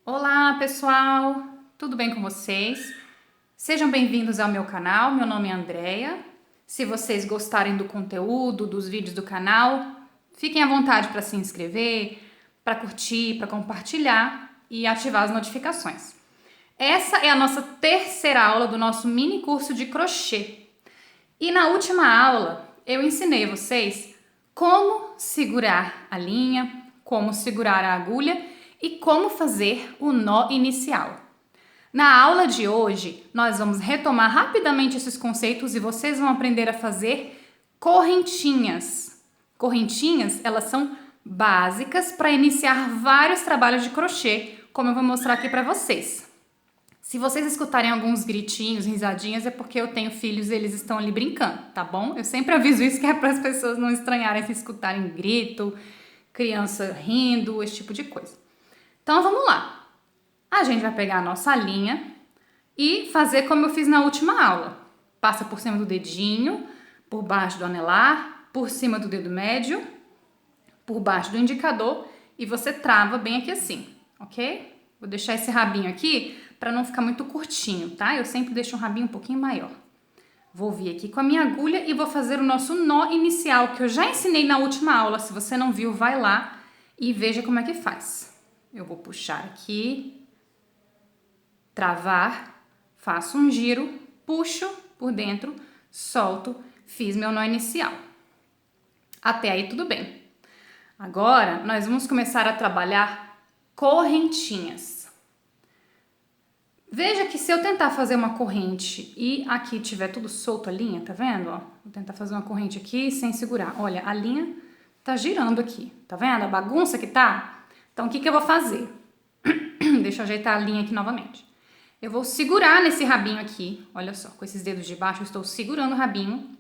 Olá, pessoal! Tudo bem com vocês? Sejam bem-vindos ao meu canal. Meu nome é Andreia. Se vocês gostarem do conteúdo, dos vídeos do canal, fiquem à vontade para se inscrever, para curtir, para compartilhar e ativar as notificações. Essa é a nossa terceira aula do nosso mini curso de crochê. E na última aula, eu ensinei vocês como segurar a linha, como segurar a agulha e como fazer o nó inicial. Na aula de hoje, nós vamos retomar rapidamente esses conceitos e vocês vão aprender a fazer correntinhas. Correntinhas, elas são básicas para iniciar vários trabalhos de crochê, como eu vou mostrar aqui para vocês. Se vocês escutarem alguns gritinhos, risadinhas, é porque eu tenho filhos e eles estão ali brincando, tá bom? Eu sempre aviso isso que é para as pessoas não estranharem se escutarem grito, criança rindo, esse tipo de coisa. Então vamos lá. A gente vai pegar a nossa linha e fazer como eu fiz na última aula. Passa por cima do dedinho, por baixo do anelar, por cima do dedo médio, por baixo do indicador e você trava bem aqui assim, ok? Vou deixar esse rabinho aqui para não ficar muito curtinho, tá? Eu sempre deixo um rabinho um pouquinho maior. Vou vir aqui com a minha agulha e vou fazer o nosso nó inicial, que eu já ensinei na última aula. Se você não viu, vai lá e veja como é que faz. Eu vou puxar aqui, travar, faço um giro, puxo por dentro, solto, fiz meu nó inicial. Até aí tudo bem. Agora, nós vamos começar a trabalhar correntinhas. Veja que se eu tentar fazer uma corrente e aqui tiver tudo solto a linha, tá vendo? Ó, vou tentar fazer uma corrente aqui sem segurar. Olha, a linha tá girando aqui, tá vendo? A bagunça que tá? Então, o que eu vou fazer? Deixa eu ajeitar a linha aqui novamente. Eu vou segurar nesse rabinho aqui, olha só, com esses dedos de baixo eu estou segurando o rabinho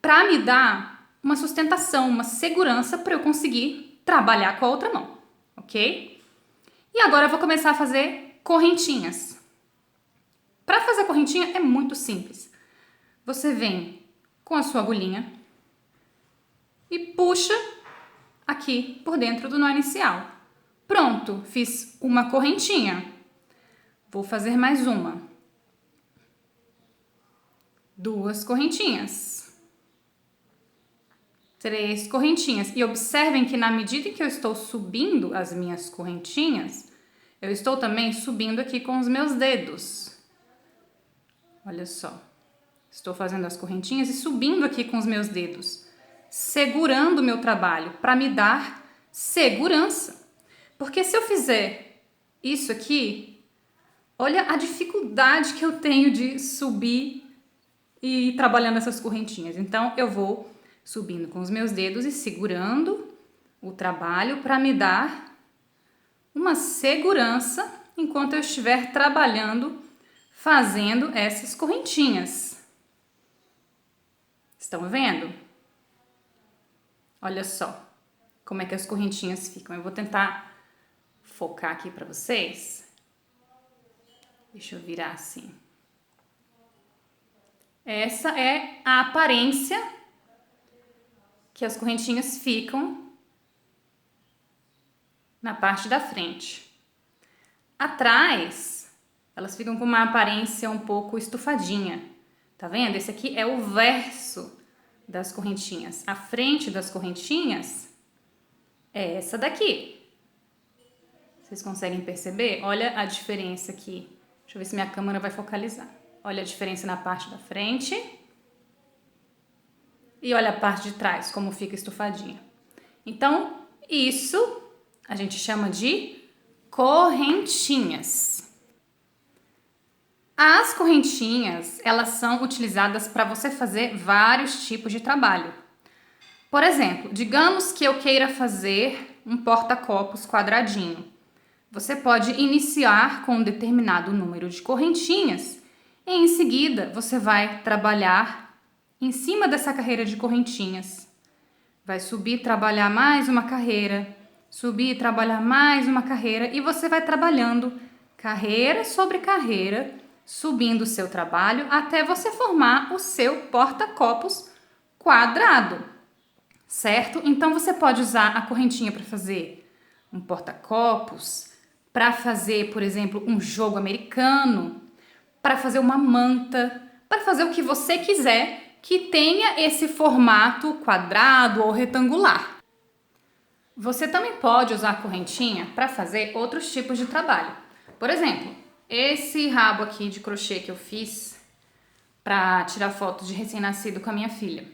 para me dar uma sustentação, uma segurança para eu conseguir trabalhar com a outra mão, ok? E agora eu vou começar a fazer correntinhas. Para fazer correntinha é muito simples. Você vem com a sua agulhinha e puxa aqui por dentro do nó inicial. Pronto, fiz uma correntinha. Vou fazer mais uma. Duas correntinhas. Três correntinhas. E observem que na medida que eu estou subindo as minhas correntinhas, eu estou também subindo aqui com os meus dedos. Olha só. Estou fazendo as correntinhas e subindo aqui com os meus dedos, segurando o meu trabalho para me dar segurança. Porque se eu fizer isso aqui, olha a dificuldade que eu tenho de subir e ir trabalhando essas correntinhas. Então, eu vou subindo com os meus dedos e segurando o trabalho para me dar uma segurança enquanto eu estiver trabalhando, fazendo essas correntinhas. Estão vendo? Olha só como é que as correntinhas ficam. Eu vou tentar focar aqui para vocês. Deixa eu virar assim. Essa é a aparência que as correntinhas ficam na parte da frente. Atrás, elas ficam com uma aparência um pouco estufadinha. Tá vendo? Esse aqui é o verso das correntinhas. A frente das correntinhas é essa daqui. Vocês conseguem perceber? Olha a diferença aqui. Deixa eu ver se minha câmera vai focalizar. Olha a diferença na parte da frente. E olha a parte de trás, como fica estufadinha. Então, isso a gente chama de correntinhas. As correntinhas, elas são utilizadas para você fazer vários tipos de trabalho. Por exemplo, digamos que eu queira fazer um porta-copos quadradinho. Você pode iniciar com um determinado número de correntinhas e em seguida você vai trabalhar em cima dessa carreira de correntinhas. Vai subir, trabalhar mais uma carreira, subir, trabalhar mais uma carreira e você vai trabalhando carreira sobre carreira, subindo o seu trabalho até você formar o seu porta-copos quadrado, certo? Então, você pode usar a correntinha para fazer um porta-copos, para fazer, por exemplo, um jogo americano, para fazer uma manta, para fazer o que você quiser que tenha esse formato quadrado ou retangular. Você também pode usar a correntinha para fazer outros tipos de trabalho. Por exemplo, esse rabo aqui de crochê que eu fiz para tirar fotos de recém-nascido com a minha filha.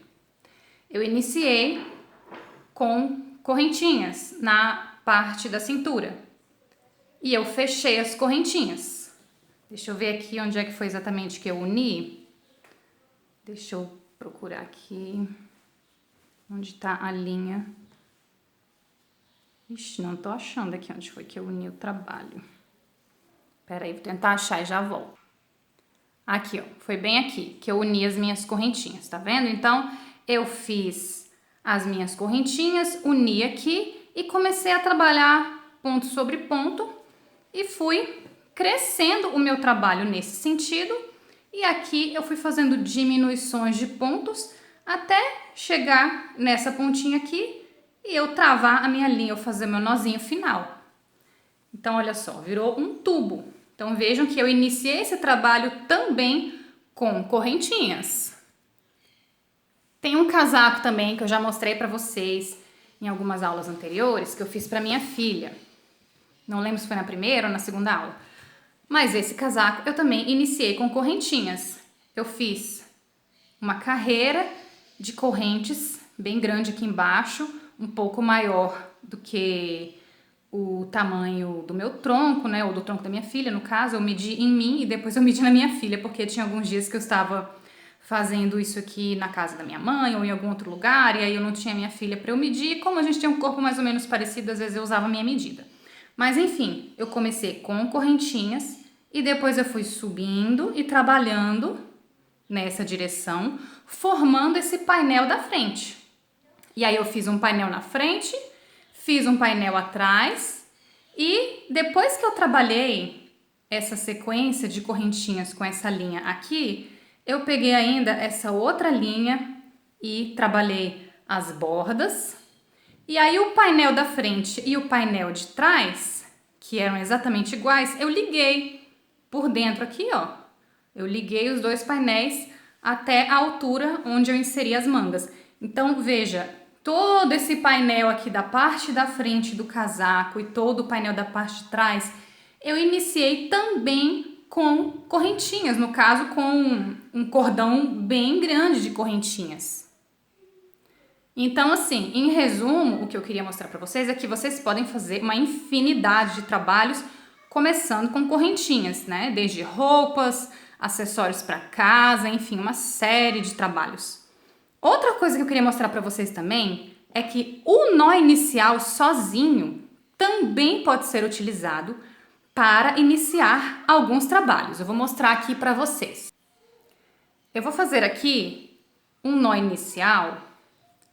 Eu iniciei com correntinhas na parte da cintura e eu fechei as correntinhas. Deixa eu ver aqui onde é que foi exatamente que eu uni. Deixa eu procurar aqui onde está a linha. Ixi, não tô achando aqui onde foi que eu uni o trabalho. Pera aí, vou tentar achar e já volto. Aqui, ó, foi bem aqui que eu uni as minhas correntinhas, tá vendo? Então, eu fiz as minhas correntinhas, uni aqui e comecei a trabalhar ponto sobre ponto e fui crescendo o meu trabalho nesse sentido. E aqui eu fui fazendo diminuições de pontos até chegar nessa pontinha aqui e eu travar a minha linha, eu fazer meu nozinho final. Então, olha só, virou um tubo. Então, vejam que eu iniciei esse trabalho também com correntinhas. Tem um casaco também que eu já mostrei para vocês em algumas aulas anteriores, que eu fiz para minha filha. Não lembro se foi na primeira ou na segunda aula. Mas esse casaco eu também iniciei com correntinhas. Eu fiz uma carreira de correntes bem grande aqui embaixo, um pouco maior do que o tamanho do meu tronco, né, ou do tronco da minha filha, no caso. Eu medi em mim e depois eu medi na minha filha, porque tinha alguns dias que eu estava fazendo isso aqui na casa da minha mãe ou em algum outro lugar, e aí eu não tinha minha filha para eu medir. Como a gente tem um corpo mais ou menos parecido, às vezes eu usava a minha medida. Mas enfim, eu comecei com correntinhas e depois eu fui subindo e trabalhando nessa direção, formando esse painel da frente. E aí eu fiz um painel na frente, fiz um painel atrás e depois que eu trabalhei essa sequência de correntinhas com essa linha aqui, eu peguei ainda essa outra linha e trabalhei as bordas. E aí o painel da frente e o painel de trás, que eram exatamente iguais, eu liguei por dentro aqui, ó. Eu liguei os dois painéis até a altura onde eu inseri as mangas. Então, veja, todo esse painel aqui da parte da frente do casaco e todo o painel da parte de trás, eu iniciei também com correntinhas, no caso com um cordão bem grande de correntinhas. Então, assim, em resumo, o que eu queria mostrar para vocês é que vocês podem fazer uma infinidade de trabalhos começando com correntinhas, né? Desde roupas, acessórios para casa, enfim, uma série de trabalhos. Outra coisa que eu queria mostrar para vocês também é que o nó inicial sozinho também pode ser utilizado para iniciar alguns trabalhos. Eu vou mostrar aqui para vocês. Eu vou fazer aqui um nó inicial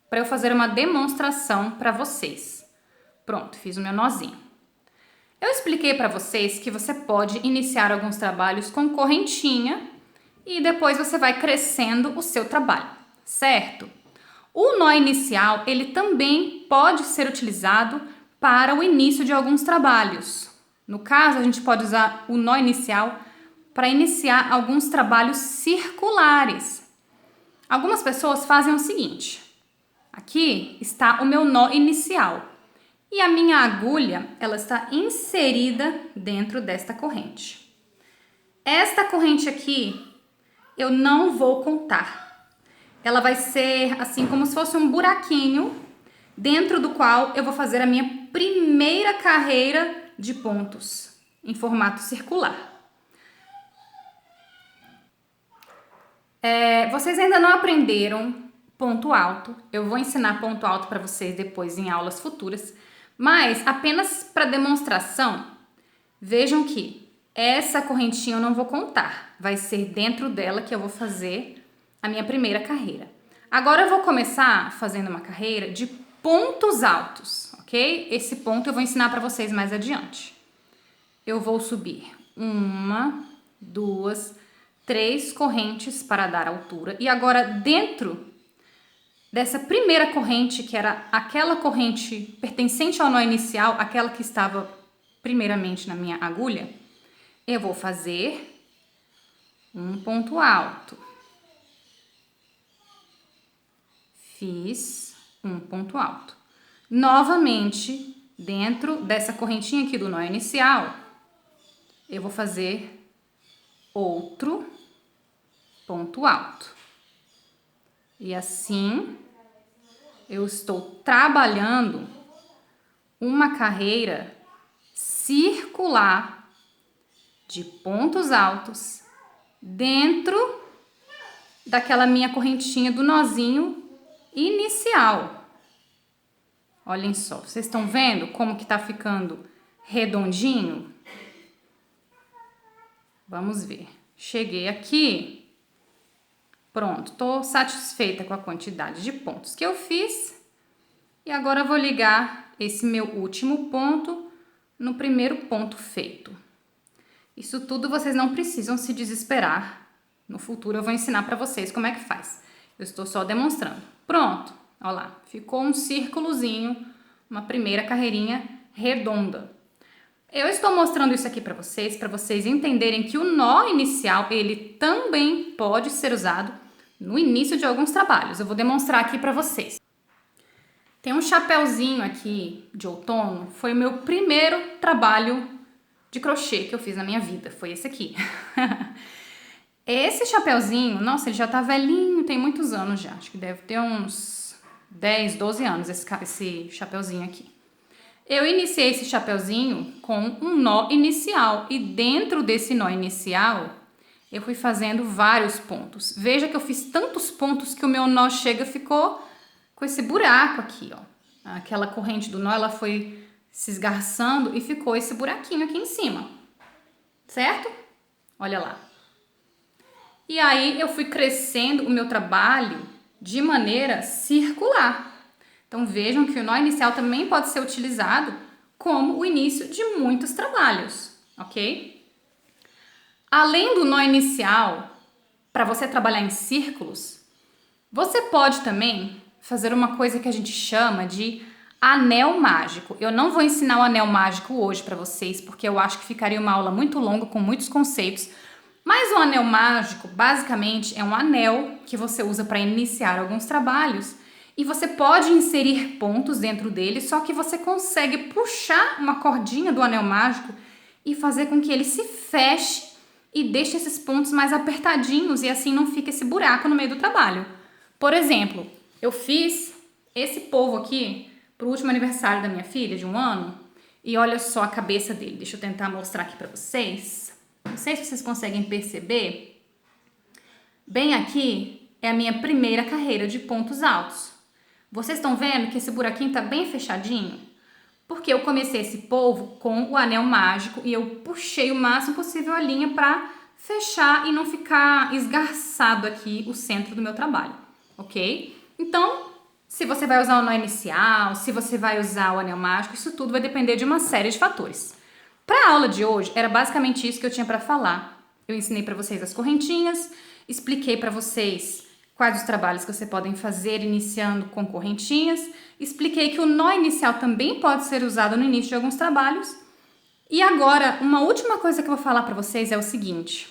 para eu fazer uma demonstração para vocês. Pronto, fiz o meu nozinho. Eu expliquei para vocês que você pode iniciar alguns trabalhos com correntinha e depois você vai crescendo o seu trabalho, certo? O nó inicial, ele também pode ser utilizado para o início de alguns trabalhos. No caso, a gente pode usar o nó inicial para iniciar alguns trabalhos circulares. Algumas pessoas fazem o seguinte: aqui está o meu nó inicial e a minha agulha, ela está inserida dentro desta corrente. Esta corrente aqui, eu não vou contar. Ela vai ser assim como se fosse um buraquinho dentro do qual eu vou fazer a minha primeira carreira de pontos em formato circular. Vocês ainda não aprenderam ponto alto. Eu vou ensinar ponto alto para vocês depois em aulas futuras, mas apenas para demonstração, vejam que essa correntinha eu não vou contar. Vai ser dentro dela que eu vou fazer a minha primeira carreira. Agora eu vou começar fazendo uma carreira de pontos altos, ok? Esse ponto eu vou ensinar para vocês mais adiante. Eu vou subir 1, 2, 3 correntes para dar altura. E agora, dentro dessa primeira corrente, que era aquela corrente pertencente ao nó inicial, aquela que estava primeiramente na minha agulha, eu vou fazer um ponto alto. Fiz um ponto alto. Novamente, dentro dessa correntinha aqui do nó inicial, eu vou fazer outro ponto alto. E assim, eu estou trabalhando uma carreira circular de pontos altos dentro daquela minha correntinha do nozinho inicial. Olhem só, vocês estão vendo como que tá ficando redondinho? Vamos ver. Cheguei aqui. Pronto, tô satisfeita com a quantidade de pontos que eu fiz. E agora eu vou ligar esse meu último ponto no primeiro ponto feito. Isso tudo vocês não precisam se desesperar. No futuro eu vou ensinar para vocês como é que faz. Eu estou só demonstrando. Pronto, olha lá, ficou um círculozinho, uma primeira carreirinha redonda. Eu estou mostrando isso aqui para vocês entenderem que o nó inicial, ele também pode ser usado no início de alguns trabalhos. Eu vou demonstrar aqui para vocês. Tem um chapéuzinho aqui de outono, foi o meu primeiro trabalho de crochê que eu fiz na minha vida, foi esse aqui. Esse chapéuzinho, nossa, ele já tá velhinho, tem muitos anos já, acho que deve ter uns 10, 12 anos esse chapéuzinho aqui. Eu iniciei esse chapéuzinho com um nó inicial e dentro desse nó inicial eu fui fazendo vários pontos. Veja que eu fiz tantos pontos que o meu nó ficou com esse buraco aqui, ó. Aquela corrente do nó, ela foi se esgarçando e ficou esse buraquinho aqui em cima, certo? Olha lá. E aí eu fui crescendo o meu trabalho de maneira circular. Então vejam que o nó inicial também pode ser utilizado como o início de muitos trabalhos, ok? Além do nó inicial, para você trabalhar em círculos, você pode também fazer uma coisa que a gente chama de anel mágico. Eu não vou ensinar o anel mágico hoje para vocês, porque eu acho que ficaria uma aula muito longa com muitos conceitos. Mas o anel mágico, basicamente, é um anel que você usa para iniciar alguns trabalhos e você pode inserir pontos dentro dele, só que você consegue puxar uma cordinha do anel mágico e fazer com que ele se feche e deixe esses pontos mais apertadinhos e assim não fica esse buraco no meio do trabalho. Por exemplo, eu fiz esse polvo aqui pro último aniversário da minha filha, de 1 ano, e olha só a cabeça dele. Deixa eu tentar mostrar aqui para vocês. Não sei se vocês conseguem perceber. Bem aqui é a minha primeira carreira de pontos altos. Vocês estão vendo que esse buraquinho tá bem fechadinho? Porque eu comecei esse polvo com o anel mágico e eu puxei o máximo possível a linha para fechar e não ficar esgarçado aqui o centro do meu trabalho, ok? Então, se você vai usar o nó inicial, se você vai usar o anel mágico, isso tudo vai depender de uma série de fatores. Para a aula de hoje, era basicamente isso que eu tinha para falar. Eu ensinei para vocês as correntinhas, expliquei para vocês quais os trabalhos que vocês podem fazer iniciando com correntinhas, expliquei que o nó inicial também pode ser usado no início de alguns trabalhos. E agora, uma última coisa que eu vou falar para vocês é o seguinte.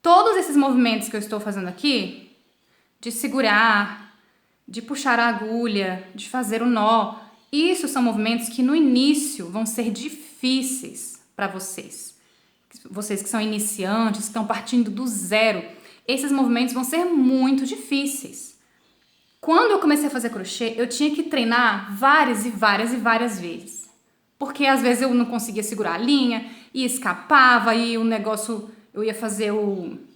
Todos esses movimentos que eu estou fazendo aqui, de segurar, de puxar a agulha, de fazer o nó, isso são movimentos que no início vão ser difíceis para vocês. Vocês que são iniciantes, que estão partindo do zero, esses movimentos vão ser muito difíceis. Quando eu comecei a fazer crochê, eu tinha que treinar várias e várias vezes. Porque às vezes eu não conseguia segurar a linha e escapava e o negócio, eu ia fazer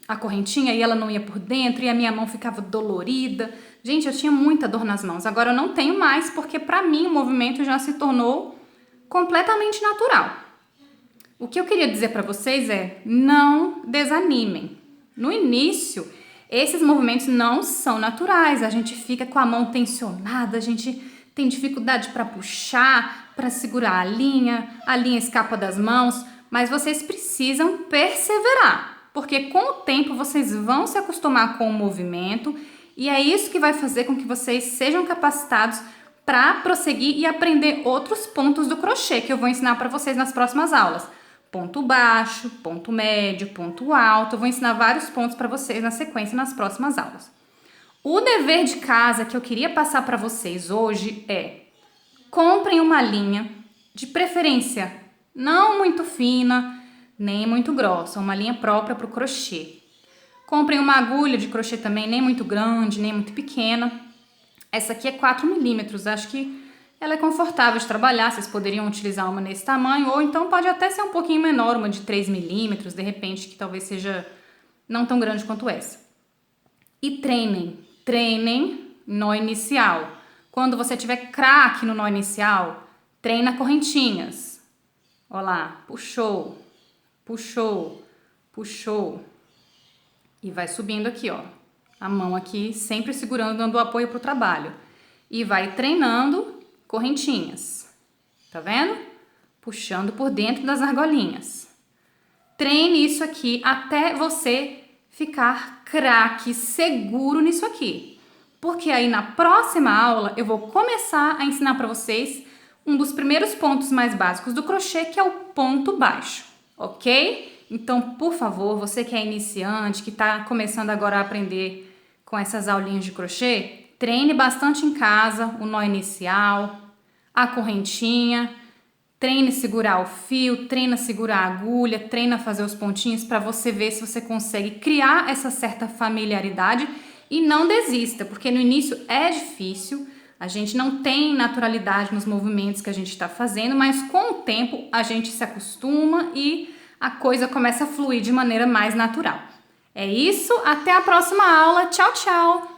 a correntinha e ela não ia por dentro e a minha mão ficava dolorida. Gente, eu tinha muita dor nas mãos. Agora eu não tenho mais porque para mim o movimento já se tornou completamente natural. O que eu queria dizer para vocês é: não desanimem. No início, esses movimentos não são naturais. A gente fica com a mão tensionada, a gente tem dificuldade para puxar, para segurar a linha escapa das mãos, mas vocês precisam perseverar, porque com o tempo vocês vão se acostumar com o movimento e é isso que vai fazer com que vocês sejam capacitados para prosseguir e aprender outros pontos do crochê que eu vou ensinar para vocês nas próximas aulas. Ponto baixo, ponto médio, ponto alto. Eu vou ensinar vários pontos para vocês na sequência nas próximas aulas. O dever de casa que eu queria passar para vocês hoje é: comprem uma linha, de preferência não muito fina, nem muito grossa, uma linha própria para o crochê. Comprem uma agulha de crochê também, nem muito grande, nem muito pequena. Essa aqui é 4 milímetros, acho que ela é confortável de trabalhar, vocês poderiam utilizar uma nesse tamanho, ou então pode até ser um pouquinho menor, uma de 3 milímetros, de repente, que talvez seja não tão grande quanto essa. E treinem nó inicial. Quando você tiver craque no nó inicial, treina correntinhas. Olha lá, puxou, puxou, puxou. E vai subindo aqui, ó. A mão aqui sempre segurando, dando apoio pro trabalho. E vai treinando correntinhas. Tá vendo? Puxando por dentro das argolinhas. Treine isso aqui até você ficar craque, seguro nisso aqui. Porque aí na próxima aula eu vou começar a ensinar para vocês um dos primeiros pontos mais básicos do crochê, que é o ponto baixo, ok? Então, por favor, você que é iniciante, que está começando agora a aprender com essas aulinhas de crochê, treine bastante em casa o nó inicial, a correntinha, treine segurar o fio, treine segurar a agulha, treine fazer os pontinhos para você ver se você consegue criar essa certa familiaridade e não desista, porque no início é difícil, a gente não tem naturalidade nos movimentos que a gente está fazendo, mas com o tempo a gente se acostuma e a coisa começa a fluir de maneira mais natural. É isso, até a próxima aula. Tchau, tchau!